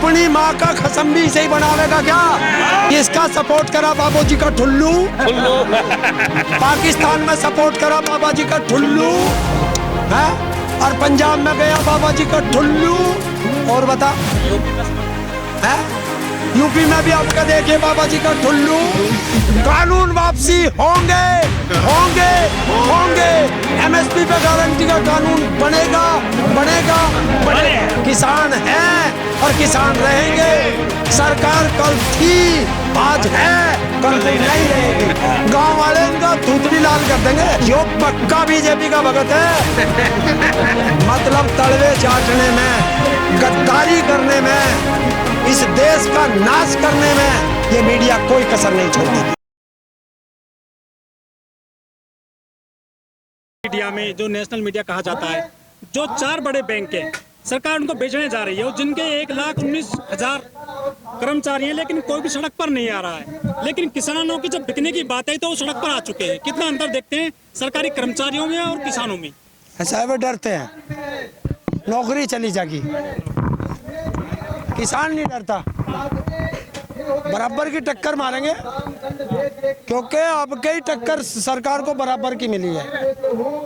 अपनी माँ का कसम भी सही बनावेगा क्या? इसका सपोर्ट करा बाबू जी का ठुल्लू, पाकिस्तान में सपोर्ट करा बाबा जी का ठुल्लू है, और पंजाब में गया बाबा जी का ठुल्लू। और बता है यूपी में भी आपका देखिए बाबा जी का ठुल्लू। कानून वापसी होंगे होंगे होंगे, एमएसपी पे गारंटी का कानून बनेगा बनेगा बनेगा। किसान हैं और किसान रहेंगे। सरकार कल थी आज है कल नहीं रहेगी। गांव वाले इनका दूध भी लाल कर देंगे। यो पक्का बीजेपी का भगत है। मतलब तलवे चाटने में, गद्दारी करने में, इस देश का नाश करने में ये मीडिया कोई कसर नहीं छोड़ती। मीडिया में जो नेशनल मीडिया कहा जाता है, जो 4 बड़े बैंक हैं सरकार उनको बेचने जा रही है, और जिनके 1,19,000 कर्मचारी हैं, लेकिन कोई भी सड़क पर नहीं आ रहा है। लेकिन किसानों की जब बिकने की बात है तो वो सड़क पर आ चुके हैं। कितना अंतर देखते हैं सरकारी कर्मचारियों में और किसानों में? ऐसा वो डरते हैं नौकरी चली जाएगी, किसान नहीं डरता। बराबर की टक्कर मारेंगे, क्योंकि अब कई टक्कर सरकार को बराबर की मिली है।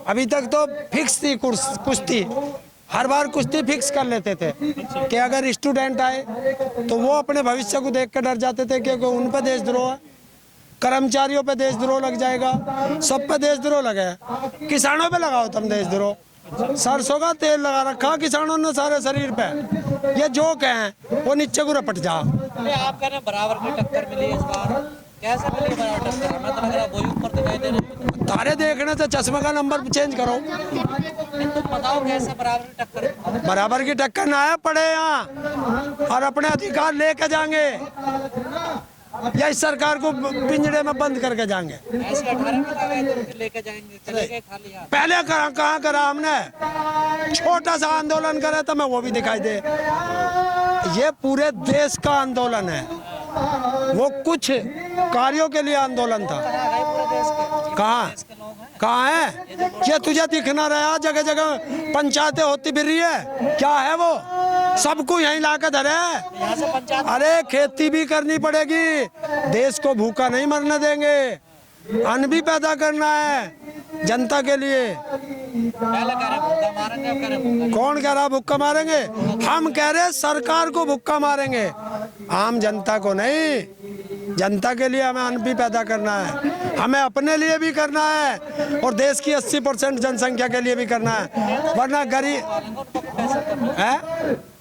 अभी तक तो फिक्स थी कुश्ती, हर बार कुश्ती फिक्स कर लेते थे कि अगर स्टूडेंट आए तो वो अपने भविष्य को देख कर डर जाते थे क्योंकि उन पे देशद्रोह है, कर्मचारियों पे देशद्रोह लग जाएगा, सब पे देशद्रोह लगे। किसानों पे लगाओ तुम देशद्रोह। सरसों का तेल लगा रखा किसानों ने सारे शरीर पे। ये जो कहें वो नीचे को रपट जा। आप कह रहे हैं बराबर की टक्कर मिली इस बार, कैसे मिली बराबर टक्कर? मैं तो लग रहा है वही ऊपर दिखाई दे रहे हैं। तारे देखने से चश्मे का नंबर चेंज करो। तुम बताओ कैसे बराबर की टक्कर? बराबर की टक्कर ना है, पड़े यहाँ और अपने अधिकार लेके जाएंगे या इस सरकार को पिंजड़े में बंद करके जाएंगे। ऐसे 18 में लगा है लेके जाएंगे, चले गए खाली हाथ। पहले कहाँ करा हमने? छोटा सा आंदोलन करे तो मैं वो भी दिखाई दे। ये पूरे देश का आंदोलन है, वो कुछ कार्यों के लिए आंदोलन था। कहाँ है? ये तुझे दिख ना रहा? जगह जगह पंचायतें होती फिर रही है, क्या है वो? सबको यहीं ला कर धरे। अरे खेती भी करनी पड़ेगी, देश को भूखा नहीं मरने देंगे, अन्न भी पैदा करना है जनता के लिए। कौन कह रहा भुक्का मारेंगे? हम कह रहे सरकार को भुक्का मारेंगे, आम जनता को नहीं। जनता के लिए हमें अन्न भी पैदा करना है, हमें अपने लिए भी करना है और देश की 80% जनसंख्या के लिए भी करना है, वरना गरीब है।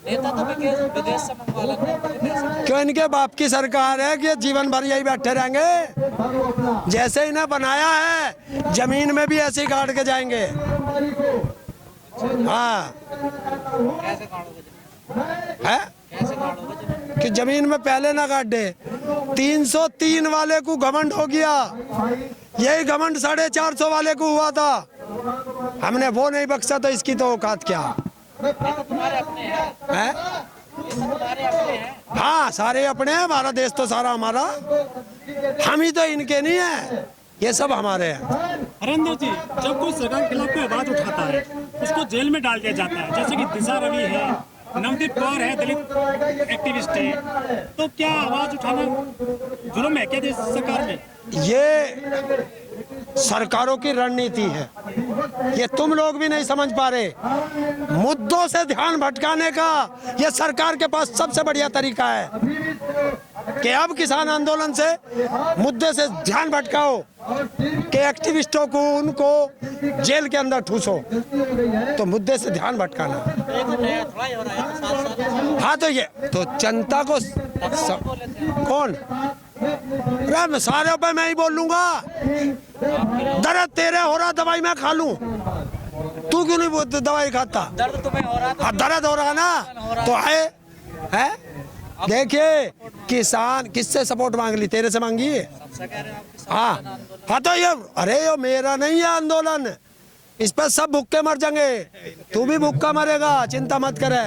विदेश से मंगवा लेंगे। क्यों? इनके बाप की सरकार है कि जीवन भर यही बैठे रहेंगे? जैसे इन्हें बनाया है जमीन में भी ऐसे ही काट के जाएंगे। हाँ कैसे काटोगे? है कैसे काटोगे? कि जमीन में पहले ना काट दे। 303 वाले को घमंड हो गया, यही घमंड 450 वाले को हुआ था। हमने वो नहीं बख्शा तो इसकी तो औकात क्या तुम्हारे अपने हैं। तुम्हारे अपने हैं। हाँ सारे अपने हैं, हमारा देश तो सारा हमारा, हम ही तो इनके नहीं है, ये सब हमारे हैं। हरेंद्र जी, जब कोई सरकार के खिलाफ कोई आवाज उठाता है उसको जेल में डाल दिया जाता है, जैसे कि दिशा रवि है, नवदीप कौर है, दलित एक्टिविस्ट है, तो क्या आवाज उठाना जुर्म है क्या देश सरकार में? ये सरकारों की रणनीति है, ये तुम लोग भी नहीं समझ पा रहे। मुद्दों से ध्यान भटकाने का ये सरकार के पास सबसे बढ़िया तरीका है कि अब किसान आंदोलन से मुद्दे से ध्यान भटकाओ कि एक्टिविस्टों को उनको जेल के अंदर ठूसो, तो मुद्दे से ध्यान भटकाना। हाँ तो ये तो जनता को कौन राम सारे पे मैं ही बोल लूंगा। दर्द तेरे हो रहा, दवाई मैं खा लूं, तू क्यों नहीं दवाई खाता? दर्द तुम्हें हो रहा, दर्द हो रहा ना तो आए है। देखिए किसान किससे सपोर्ट मांग ली? तेरे से मांगी है। हाँ हाँ तो ये अरे ये मेरा नहीं है आंदोलन, इस पर सब भूखे मर जाएंगे। तू भी भूखा मरेगा, चिंता मत करे,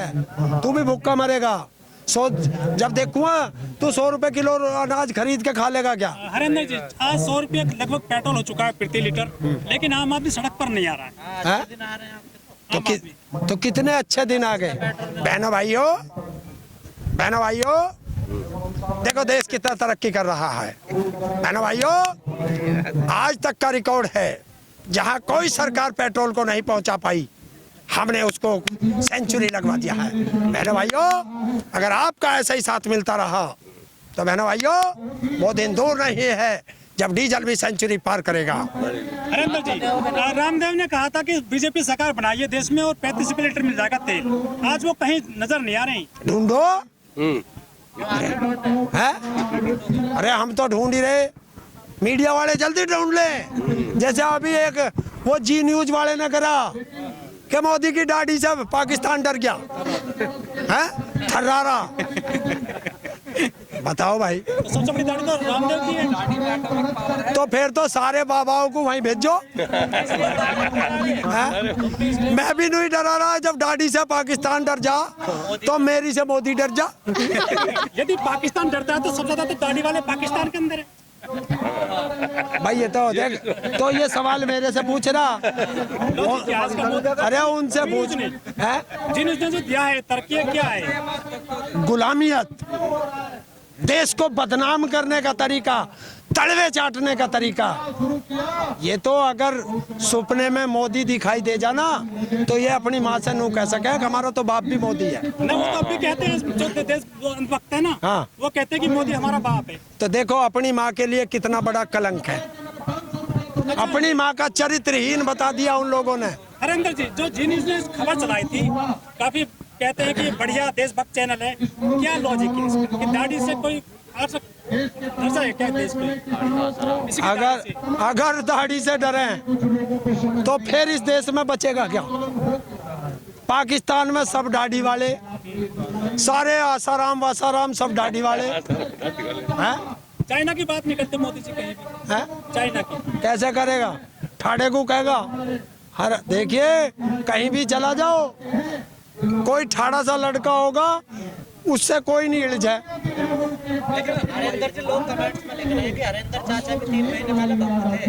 तू भी भूखा मरेगा। जब देखूंगा तू 100 रुपए किलो अनाज खरीद के खा लेगा क्या? हरेंद्र जी, आज 100 रुपये लगभग पेट्रोल हो चुका है प्रति लीटर, लेकिन आम आदमी सड़क पर नहीं आ रहा है। तो कितने अच्छे दिन आ गए बहनों भाइयों। बहनों भाइयों, देखो देश कितना तरक्की कर रहा है। बहनों भाइयों, आज तक का रिकॉर्ड है जहां कोई सरकार पेट्रोल को नहीं पहुंचा पाई, हमने उसको सेंचुरी लगवा दिया है। बहनों भाइयों, अगर आपका ऐसा ही साथ मिलता रहा तो बहनों भाइयों वो दिन दूर नहीं है जब डीजल भी सेंचुरी पार करेगा। हरेंद्र जी, रामदेव ने कहा था कि बीजेपी सरकार बनाइए देश में और 35 रुपये लीटर मिल जाएगा तेल। आज वो कहीं नजर नहीं आ रही। ढूंढो है? अरे हम तो ढूंढ ही रहे, मीडिया वाले जल्दी ढूंढ ले। जैसे अभी एक वो जी न्यूज वाले ने करा कि मोदी की दाढ़ी से पाकिस्तान डर गया है, थर्रारा। बताओ भाई, तो सबसे बड़ी दाढ़ी तो रामदेव की है। तो फिर तो सारे बाबाओं को वहीं भेजो। मैं भी नहीं डरा रहा, जब दाढ़ी से पाकिस्तान डर जा तो मेरी से मोदी डर जा। यदि पाकिस्तान डरता है तो सबसे ज्यादा तो दाढ़ी वाले पाकिस्तान के अंदर है। भाई ये तो देख, तो ये सवाल मेरे से पूछ रहा, अरे उनसे पूछ है। जिन्होंने जो दिया है तरक्की क्या है? गुलामियत, देश को बदनाम करने का तरीका, तड़वे चाटने का तरीका। ये तो अगर सपने में मोदी दिखाई दे जाना तो ये अपनी माँ से नू कह सके कि हमारा तो बाप भी मोदी है। नहीं, वो तो अभी कहते हैं, जो देश वक्त है ना, हाँ, वो कहते हैं कि मोदी हमारा बाप है। तो देखो अपनी माँ के लिए कितना बड़ा कलंक है। अपनी माँ का चरित्रहीन बता दिया उन लोगों ने। हरेंद्र जी, जो जी न्यूज ने खबर चलाई थी, काफी कहते हैं कि बढ़िया देशभक्त चैनल है, क्या लॉजिक है इसका कि दाढ़ी से कोई डरता है क्या देश पे? अगर दाढ़ी से डरे तो फिर इस देश में बचेगा क्या? पाकिस्तान में सब दाढ़ी वाले, सारे आसाराम वासाराम सब दाढ़ी वाले हैं। चाइना की बात नहीं करते मोदी जी कहीं भी है? चाइना की कैसे करेगा? ठाड़े को कहेगा। हर देखिए कहीं भी चला जाओ, कोई ठाड़ा सा लड़का होगा, उससे कोई नहीं हिल जाए। लेकिन हरेंद्र जी, लोग कमेंट्स में लिख रहे हैं कि हरेंद्र चाचा भी 3 महीने पहले भक्त थे।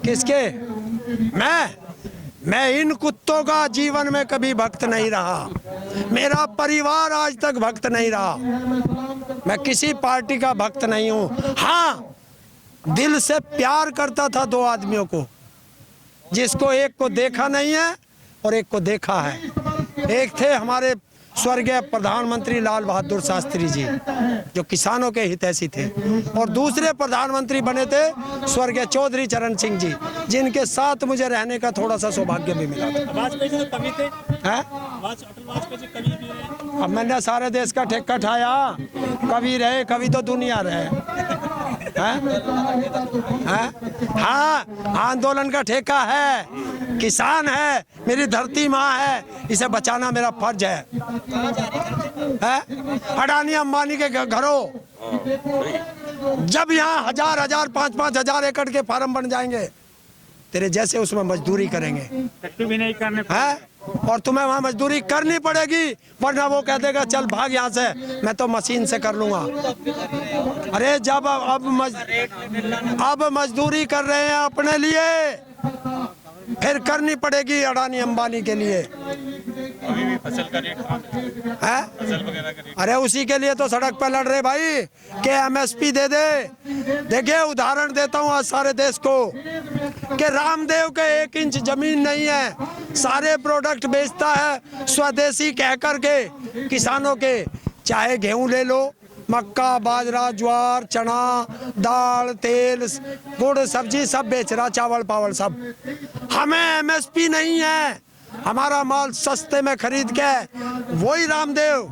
किसके? मैं इन कुत्तों का जीवन में कभी भक्त नहीं रहा। मेरा परिवार आज तक भक्त नहीं रहा। मैं किसी पार्टी का भक्त नहीं हूँ। हाँ, दिल से प्यार करता था दो आदमियों को, जिसको एक को देखा नहीं है और एक को देखा है। एक थे हमारे स्वर्गीय प्रधानमंत्री लाल बहादुर शास्त्री जी, जो किसानों के हितैषी थे, और दूसरे प्रधानमंत्री बने थे स्वर्गीय चौधरी चरण सिंह जी, जिनके साथ मुझे रहने का थोड़ा सा सौभाग्य भी मिला था। वाजपेयी जी तो कवि थे। हैं? अटल वाजपेयी जी कवि भी रहे। अब मैंने सारे देश का ठेका ठाया, कवि रहे, कवि तो दुनिया रहे। हाँ, आंदोलन का ठेका है, किसान है, मेरी धरती माँ है, इसे बचाना मेरा फर्ज है। अडानी अंबानी के घरों, जब यहाँ 1000-1000, 5-5 एकड़ के फार्म बन जाएंगे, तेरे जैसे उसमें मजदूरी करेंगे भी नहीं करने है, और तुम्हें वहाँ मजदूरी करनी पड़ेगी, वरना वो कह देगा चल भाग यहाँ से, मैं तो मशीन से कर लूंगा। अरे जब अब मजदूरी कर रहे हैं अपने लिए, फिर करनी पड़ेगी अडानी अंबानी के लिए। अभी भी फसल का रेट है? फसल वगैरह का रेट। अरे उसी के लिए तो सड़क पर लड़ रहे भाई कि एमएसपी दे दे। देखिए उदाहरण देता हूँ आज सारे देश को कि रामदेव के 1 इंच जमीन नहीं है, सारे प्रोडक्ट बेचता है स्वदेशी कह करके किसानों के। चाहे गेहूं ले लो, मक्का, बाजरा, ज्वार, चना, दाल, तेल, गुड़, सब्जी सब बेच रहा, चावल पावल सब। हमें एमएसपी नहीं है, हमारा माल सस्ते में खरीद के वही रामदेव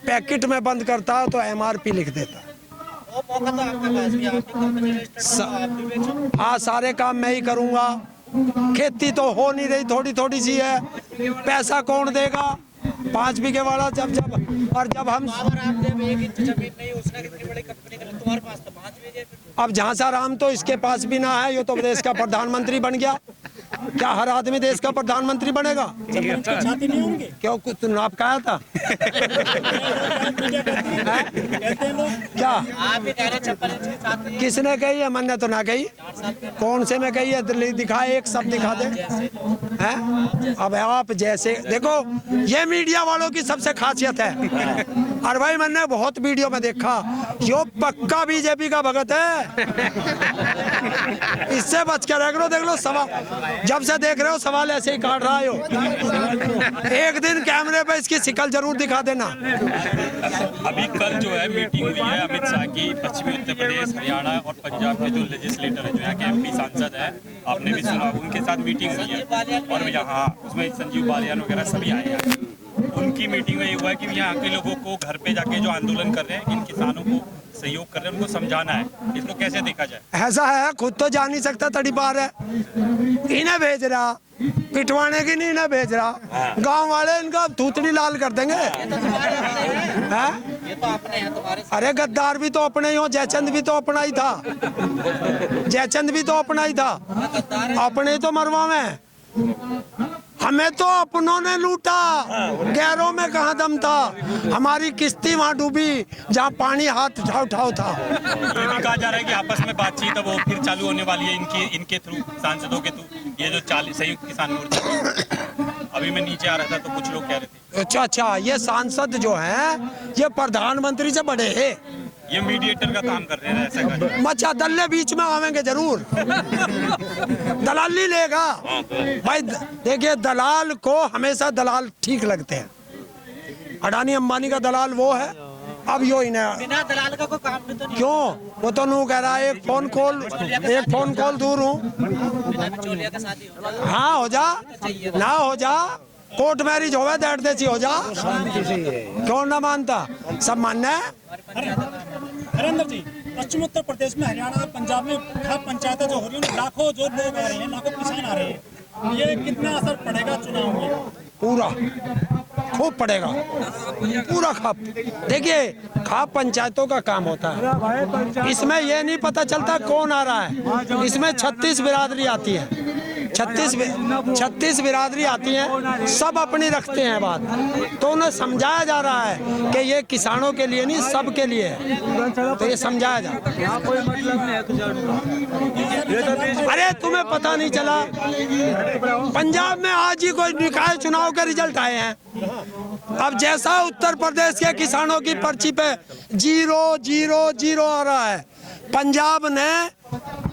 पैकेट में बंद करता है तो एमआरपी लिख देता। वो मौका तो आपके पास भी, आपकी कंपनी रजिस्टर्ड हो, आप भी बेचो। हाँ, सारे काम मैं ही करूँगा। खेती तो हो नहीं रही, थोड़ी थोड़ी सी है, पैसा कौन देगा? 5 बीघे वाला जब और जब हम रामदेव 1 इंच जमीन नहीं, उसने कितनी बड़ी कंपनी कर ली, तुम्हारे पास तो 5 बीघे। अब झांसाराम तो इसके पास भी ना है, ये तो देश का प्रधानमंत्री बन गया। क्या हर आदमी देश का प्रधानमंत्री बनेगा? छाती नहीं होंगे क्यों, कुछ नाप कहा था? कहते हैं लोग। क्या आप भी कह रहे 56 इंच की बात नहीं है। किसने कही है? मैंने तो ना कही। 4 साल पहले कौन से में कही है? दिल्ली दिखा, एक शब्द दिखा दे। हैं? अब आप जैसे देखो, ये मीडिया वालों की सबसे खासियत है। और भाई मैंने बहुत वीडियो में देखा, यो पक्का बीजेपी का भगत है। इससे बच के रख लो। देख लो सवाल, जब से देख रहे हो सवाल ऐसे ही काट रहा हो। एक दिन कैमरे पे इसकी शिकल जरूर दिखा देना। अभी कल जो है मीटिंग हुई है अमित शाह की, पश्चिमी उत्तर प्रदेश, हरियाणा और पंजाब के जो लेजिस्लेटर है, जो यहाँ के एमपी सांसद है, आपने भी सुना, उनके साथ मीटिंग हुई है। और यहाँ उसमें संजीव बालियान वगैरह सभी आए हैं। उनकी मीटिंग में ये हुआ है कि यहाँ के लोगों को घर पे जाके जो आंदोलन कर रहे हैं, इन किसानों को सहयोग कर रहे हैं, उनको समझाना है। इसको कैसे देखा जाए? ऐसा है, खुद तो जा नहीं सकता, तड़ी पार है, इन्हें भेज रहा, पिटवाने की नहीं इन्हें भेज रहा। गांव वाले इनका थूथनी लाल कर देंगे। हैं? ये तो अपने हैं तुम्हारे। अरे गद्दार भी तो अपने ही हो, जयचंद भी तो अपना ही था। जयचंद भी तो अपना ही था, अपने ही तो मरवा में। हमें तो अपनों ने लूटा, गैरों में कहाँ दम था। हमारी किश्ती वहाँ डूबी जहाँ पानी हाथ उठाओ उठाओ था। ये भी कहा जा रहा है कि आपस में बातचीत है वो फिर चालू होने वाली है इनके थ्रू, सांसदों के थ्रू। ये जो 40 संयुक्त किसान मोर्चा, अभी मैं नीचे आ रहा था तो कुछ लोग कह रहे थे। अच्छा, ये सांसद जो है ये प्रधानमंत्री से बड़े है। ये मीडिएटर का काम कर रहे हैं, ऐसा कर। मचा दल्ले बीच में आवेंगे जरूर। दलाली लेगा भाई। देखिए, दलाल को हमेशा दलाल ठीक लगते हैं। अडानी अंबानी का दलाल वो है। अब यो इन्हें बिना दलाल का कोई काम भी तो नहीं। क्यों? वो तो नू कह रहा है एक फोन कॉल दूर हूँ। बिना बिचौलिया का शादी हो जाए। हाँ हो जा, ना हो जा, कोर्ट मैरिज होवे, डेढ़ देसी हो जा। क्यों ना मानता? सब मानना है। हरेंद्र जी, पश्चिम उत्तर प्रदेश में, हरियाणा और पंजाब में खाप पंचायतें जो हो रही हैं, लाखों जो लोग आ रहे हैं, लाखों किसान आ रहे हैं, ये कितना असर पड़ेगा चुनाव में? पूरा खूब पड़ेगा, पूरा खाप। देखिए, खाप पंचायतों का काम होता है। इसमें ये नहीं पता चलता कौन आ रहा है। इसमें 36 बिरादरी आती है, 36 बिरादरी आती हैं, सब अपनी रखते हैं बात। तो उन्हें समझाया जा रहा है कि ये किसानों के लिए नहीं, सब के लिए है। तो ये समझाया जा रहा है। अरे तुम्हें पता नहीं चला? पंजाब में आज ही कोई निकाय चुनाव के रिजल्ट आए हैं। अब जैसा उत्तर प्रदेश के किसानों की पर्ची पे 0-0-0 आ रहा है, पंजाब ने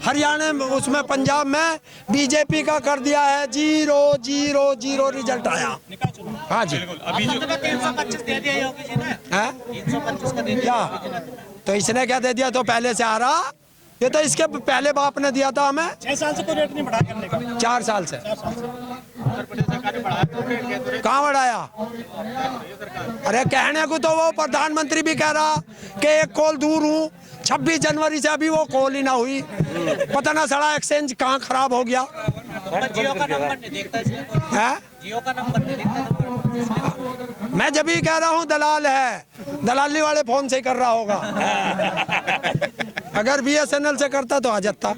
हरियाणा में, उसमें पंजाब में बीजेपी का कर दिया है 0-0-0 रिजल्ट आया। हाँ जी। अभी जो 325 दे दिया योगी जी ने। है 325 का दे दिया क्या? योगी जी ने। तो इसने क्या दे दिया? तो पहले से आ रहा, ये तो इसके पहले बाप ने दिया था हमें। 6 साल से कोई रेट नहीं बढ़ा करने का। 4 साल से कहाँ बढ़ाया? अरे कहने को तो वो प्रधानमंत्री भी कह रहा कि एक कॉल दूर हूँ। 26 जनवरी से अभी वो कॉल ही ना हुई। पता ना सड़ा एक्सचेंज कहाँ खराब हो गया जियो का नंबर नहीं देखता इसलिए। है। जियो का नंबर नहीं देखता। मैं जब भी कह रहा हूँ दलाल है, दलाली वाले फोन से कर रहा होगा। अगर BSNL से करता तो आ जाता।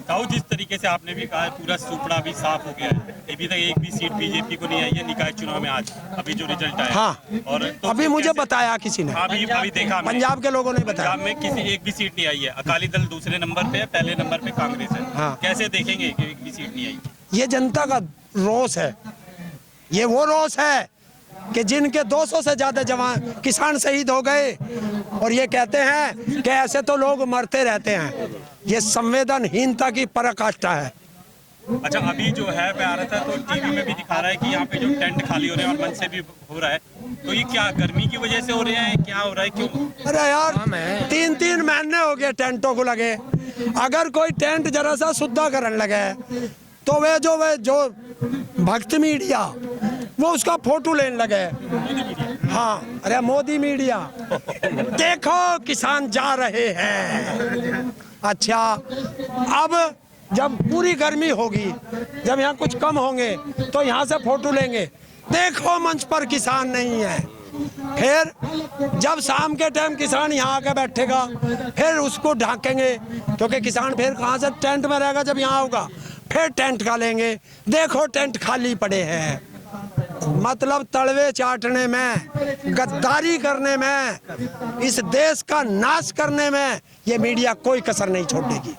ताऊ, जिस तरीके से आपने भी कहा है, पूरा सुपड़ा भी साफ हो गया है। अभी तक एक भी सीट बीजेपी को नहीं आई है निकाय चुनाव में। आज अभी जो रिजल्ट आया, हाँ। और तो अभी मुझे बताया किसी ने, अभी देखा हमने, पंजाब के लोगों ने बताया। पंजाब में किसी एक भी सीट नहीं आई है। अकाली दल दूसरे नंबर पे है, पहले नंबर पे कांग्रेस है। हाँ। कैसे देखेंगे कि एक भी सीट नहीं आई? ये जनता का रोष है। ये वो रोष है कि जिनके 200 से ज्यादा जवान किसान शहीद हो गए, और ये कहते हैं कि ऐसे तो लोग मरते रहते हैं। ये संवेदनहीनता की पराकाष्ठा है। अच्छा, अभी जो है मैं आ रहा था तो टीवी में भी दिखा रहा है कि यहाँ पे जो टेंट खाली हो रहे हैं और मन से भी हो रहा है, तो ये क्या गर्मी की वजह से हो रहे हैं, क्या हो रहा है, क्यों? अरे यार, 3 महीने हो गए टेंटों को लगे। अगर कोई टेंट जरा सा शुद्धिकरण लगे तो वे जो भक्त मीडिया वो उसका फोटो लेने लगे। हाँ, अरे मोदी मीडिया, देखो किसान जा रहे हैं। अच्छा, अब जब पूरी गर्मी होगी, जब यहाँ कुछ कम होंगे तो यहाँ से फोटो लेंगे, देखो मंच पर किसान नहीं है। फिर जब शाम के टाइम किसान यहाँ आके बैठेगा, फिर उसको ढांकेंगे, क्योंकि किसान फिर कहाँ से टेंट में रहेगा जब यहाँ होगा। फिर टेंट का लेंगे, देखो टेंट खाली पड़े हैं। मतलब तड़वे चाटने में, गद्दारी करने में, इस देश का नाश करने में ये मीडिया कोई कसर नहीं छोड़ेगी।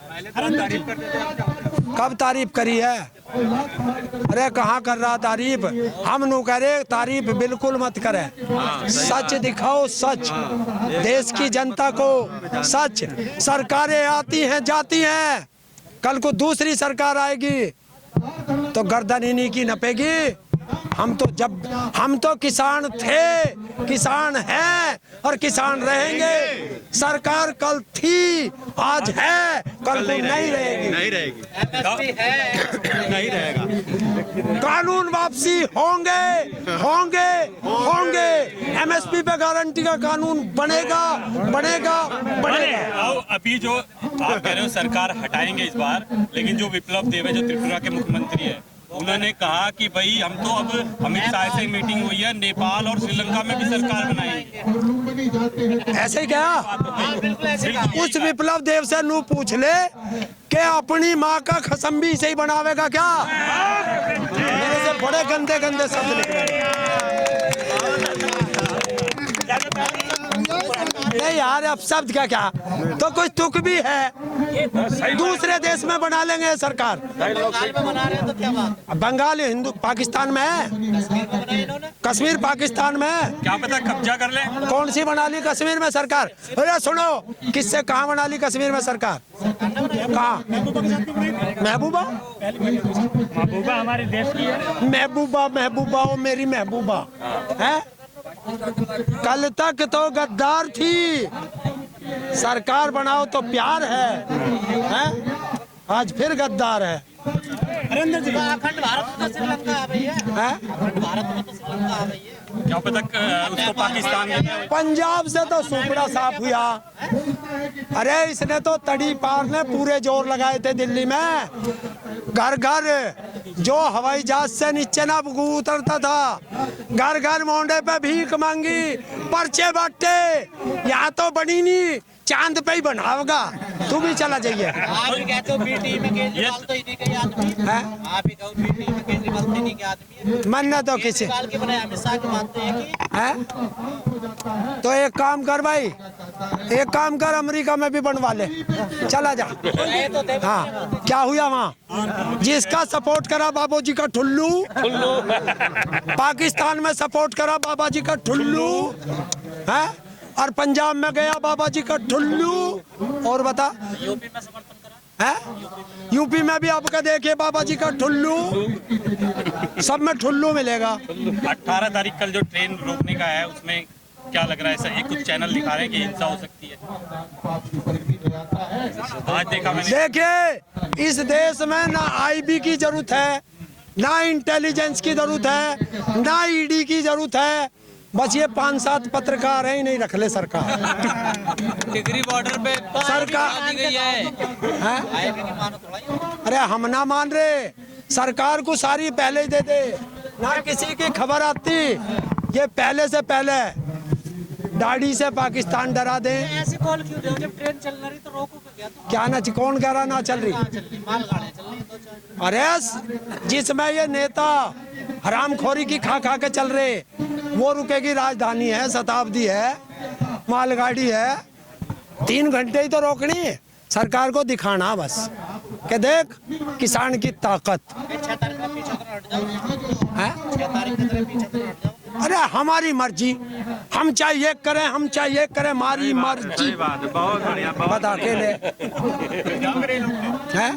कब तारीफ करी है? अरे कहाँ कर रहा तारीफ? हम नु करे तारीफ बिल्कुल मत करे, सच दिखाओ, सच देश की जनता को सच। सरकारें आती हैं जाती हैं, कल को दूसरी सरकार आएगी तो गर्दन इन्हीं की नपेगी। हम तो किसान थे, किसान हैं और किसान रहेंगे। सरकार कल थी, आज है, कल को नहीं रहेगी। एमएसपी है, नहीं रहेगा। कानून वापसी होंगे। एमएसपी पे गारंटी का कानून बनेगा। अभी जो आप कह रहे हो सरकार हटाएंगे इस बार, लेकिन जो विप्लव देव है, जो त्रिपुरा के मुख्यमंत्री है, उन्होंने कहा कि भाई हम तो अब अमित शाह से मीटिंग हुई है, नेपाल और श्रीलंका में भी सरकार बनाएंगे। ऐसे ही क्या? उस विप्लव देव से नू पूछ ले कि अपनी माँ का कसम भी इसे ही बनावेगा क्या? मेरे से बड़े गंदे शब्द निकले। नहीं यार, अब शब्द क्या तो कुछ तुक भी है। दूसरे देश में बना लेंगे सरकार। बंगाल में बना रहे हैं तो क्या बात? बंगाल हिंदू पाकिस्तान में है, कश्मीर में बनाई इन्होंने। कश्मीर पाकिस्तान में है। क्या पता कब्जा कर ले। कौन सी बना ली कश्मीर में सरकार? अरे सुनो, किससे कहाँ बना ली कश्मीर में सरकार? कहाँ? महबूबा हमारे देश की है। महबूबा ओ मेरी महबूबा है। कल तक तो गद्दार थी, सरकार बनाओ तो प्यार है? आज फिर गद्दार है। अखंड भारत में तो श्रीलंका आ गई है। अखंड भारत में तो श्रीलंका आ गई है। क्या पता उसको पाकिस्तान में। पंजाब से तो सुपड़ा साफ हुआ। अरे इसने तो तड़ी पार ने पूरे जोर लगाए थे दिल्ली में। घर जो हवाई जहाज से नीचे ना उतरता था, घर मोंडे पे भीख मांगी, पर्चे बांटे। यहाँ तो बनी नहीं, चांद पे ही बनाओगा। तू भी चला जाइए। आप भी कहते हो बीटी में केजरीवाल तो इन्हीं का ही आदमी है। आप ही कहो बीटी में केजरीवाल तो इन्हीं के आदमी है। मन तो किसी केजरीवाल के बनाए अमित शाह की बात तो है। तो एक काम कर भाई, एक काम कर, अमेरिका में भी बनवा ले, चला जा। हाँ, क्या हुआ वहाँ? जिसका सपोर्ट करा बाबूजी का ठुल्लू, पाकिस्तान में सपोर्ट करा बाबा जी का ठुल्लू है, और पंजाब में गया बाबा जी का ठुल्लू। और बता यूपी में समर्थन करा है? यूपी में भी आपका देखिए बाबा जी का ठुल्लू, सब में ठुल्लू मिलेगा। 18 तारीख कल जो ट्रेन रोकने का है, उसमें क्या लग रहा है? सर, ये कुछ चैनल दिखा रहे हैं कि हिंसा हो सकती है। आज देखा मैंने। देखिए, इस देश में ना आईबी की जरूरत है, ना इंटेलिजेंस की जरूरत है, ना ईडी की जरूरत है। बस ये 5-7 पत्रकार हैं, ही नहीं रख ले सरकार। डिग्री बॉर्डर पे सरकार दी गई है। हैं? अरे हम ना मान रहे, सरकार को सारी पहले ही दे दे, ना किसी की खबर आती। ये पहले से पहले दाढ़ी से पाकिस्तान डरा दे। ऐसे कॉल क्यों दे? जब ट्रेन चल रही तो रोको क्या? क्या ना, कौन कह रहा ना चल रही? मालगाड़ियां चल रही तो चल। अरे जिसमें ये नेता हरामखोरी की खा के चल रहे, वो रुकेगी। राजधानी है, शताब्दी है, मालगाड़ी है, 3 घंटे ही तो रोकनी है। सरकार को दिखाना बस कि देख किसान की ताकत 6 तारीख में पीछे तो हट जाओ। है। 6 तारीख की तरह पीछे तो हट जाओ। अरे हमारी मर्जी, हम चाहे ये करें, हम चाहे ये करें, हमारी मर्जी। बहुत बढ़िया। बता के ले है।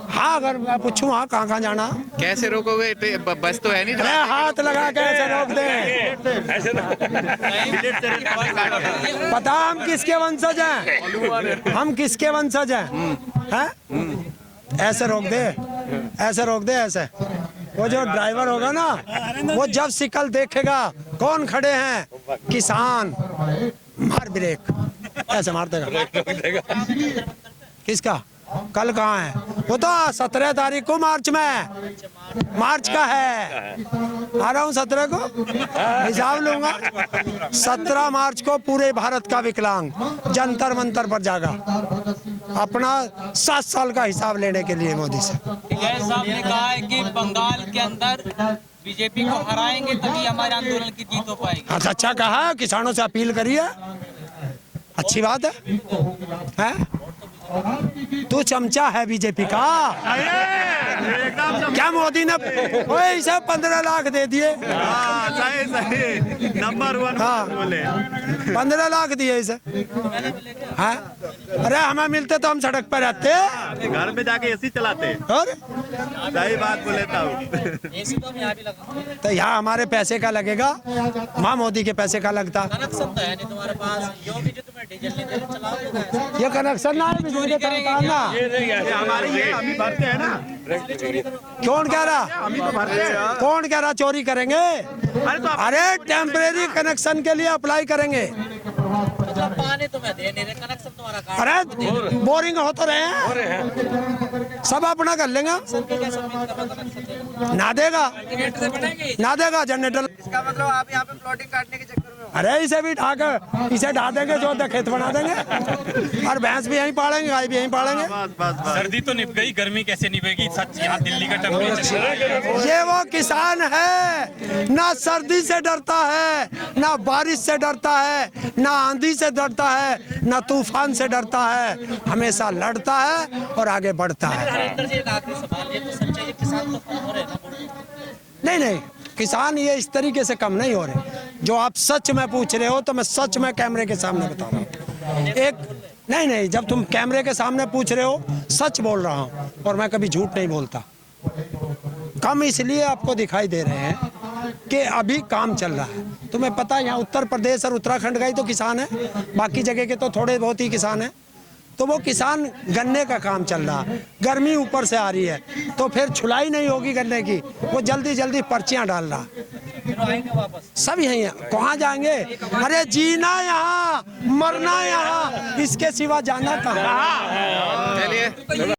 हाँ, अगर मैं पूछूं हाँ कहाँ जाना? कैसे रोकोगे? बस तो है नहीं। अरे हाथ लगा के ऐसे रोक दे। पता हम किसके वंशज हैं? हम किसके वंशज हैं? हैं? ऐसे रोक दे, ऐसे रोक दे, ऐसे। वो जो ड्राइवर होगा ना, वो जब शिकल देखेगा कौन खड़े हैं, किसान, मार ब्रेक, ऐसे मार देगा। किसका? कल कहाँ है? वो तो 17 तारीख को मार्च मार्च का है। आ रहा हूँ 17 को, हिसाब लूंगा। 17 मार्च को पूरे भारत का विकलांग जंतर मंतर पर जागा अपना 7 साल का हिसाब लेने के लिए मोदी से। साहब ने कहा है कि बंगाल के अंदर बीजेपी को हराएंगे तभी हमारे आंदोलन की जीत हो पाएगी। अच्छा कहा, किसानों से अपील करिए, अच्छी बात है? तू चमचा है बीजेपी का। क्या मोदी ने इसे 15 लाख दे दिए? सही सही, नंबर 1 हाँ। बोले। 15 लाख दिए इसे। हाँ, अरे हमें मिलते तो हम सड़क पर रहते, घर में जाके एसी चलाते। और सही बात बोले था। एसी तो हम यहाँ भी लगा, तो यहाँ हमारे पैसे का लगेगा, वहाँ मोदी के पैसे का लगता। कनेक्शन तो है नहीं तुम्हारे पास, यो भी जो तुम्हें डीजल नहीं दे रहे चलाओ। ये कनेक्शन ना है बिजली का ना। हमारी ये हम ही भरते हैं ना। कौन कह रहा? हम ही तो भरते हैं। कौन कह रहा चोरी करेंगे? अरे टेम्परेरी कनेक्शन के लिए अप्लाई करेंगे। मतलब पानी तुम्हें दे नहीं रहे, कनेक्शन तुम्हारा काट। अरे बोरिंग हो तो रहे हैं, सब अपना कर लेंगे। कैसे उम्मीद कर रहा कनेक्शन देगा? ना देगा, जनरेटर से बनाएंगे। ना देगा जनरेटर। इसका मतलब आप यहाँ पे प्लॉटिंग काटने के चक्कर में हो। अरे इसे भी ढाकर, इसे ढा देंगे, जो खेत बना देंगे, और भैंस भी यहीं पालेंगे, गाय भी यहीं पालेंगे। सर्दी तो निभ गई, गर्मी कैसे निभेगी? सच यहाँ दिल्ली का टेम्परेचर। ये वो किसान है, ना सर्दी से डरता है, ना बारिश से डरता है, ना आंधी से डरता है, ना तूफान से डरता है, हमेशा लड़ता है और आगे बढ़ता है। हरिंदर जी, एक आखिरी सवाल, ये तो सच्चाई है, किसान तो कम हो रहे हैं ना? नहीं, किसान ये इस तरीके से कम नहीं हो रहे। जो आप सच में पूछ रहे हो तो मैं सच में कैमरे के सामने बता रहा हूँ। एक नहीं, जब तुम कैमरे के सामने पूछ रहे हो, सच बोल रहा हूँ, और मैं कभी झूठ नहीं बोलता। कम इसलिए आपको दिखाई दे रहे हैं कि अभी काम चल रहा है। तुम्हें पता है यहाँ उत्तर प्रदेश और उत्तराखंड का ही तो किसान है, बाकी जगह के तो थोड़े बहुत ही किसान हैं। तो वो किसान गन्ने का काम चल रहा है, गर्मी ऊपर से आ रही है, तो फिर छुलाई नहीं होगी गन्ने की, वो जल्दी जल्दी पर्चियां डाल रहा। फिर आएंगे वापस। सब यहीं है, कहाँ जाएंगे? अरे जीना यहाँ, मरना यहाँ, इसके सिवा जाना कहाँ? चलिए।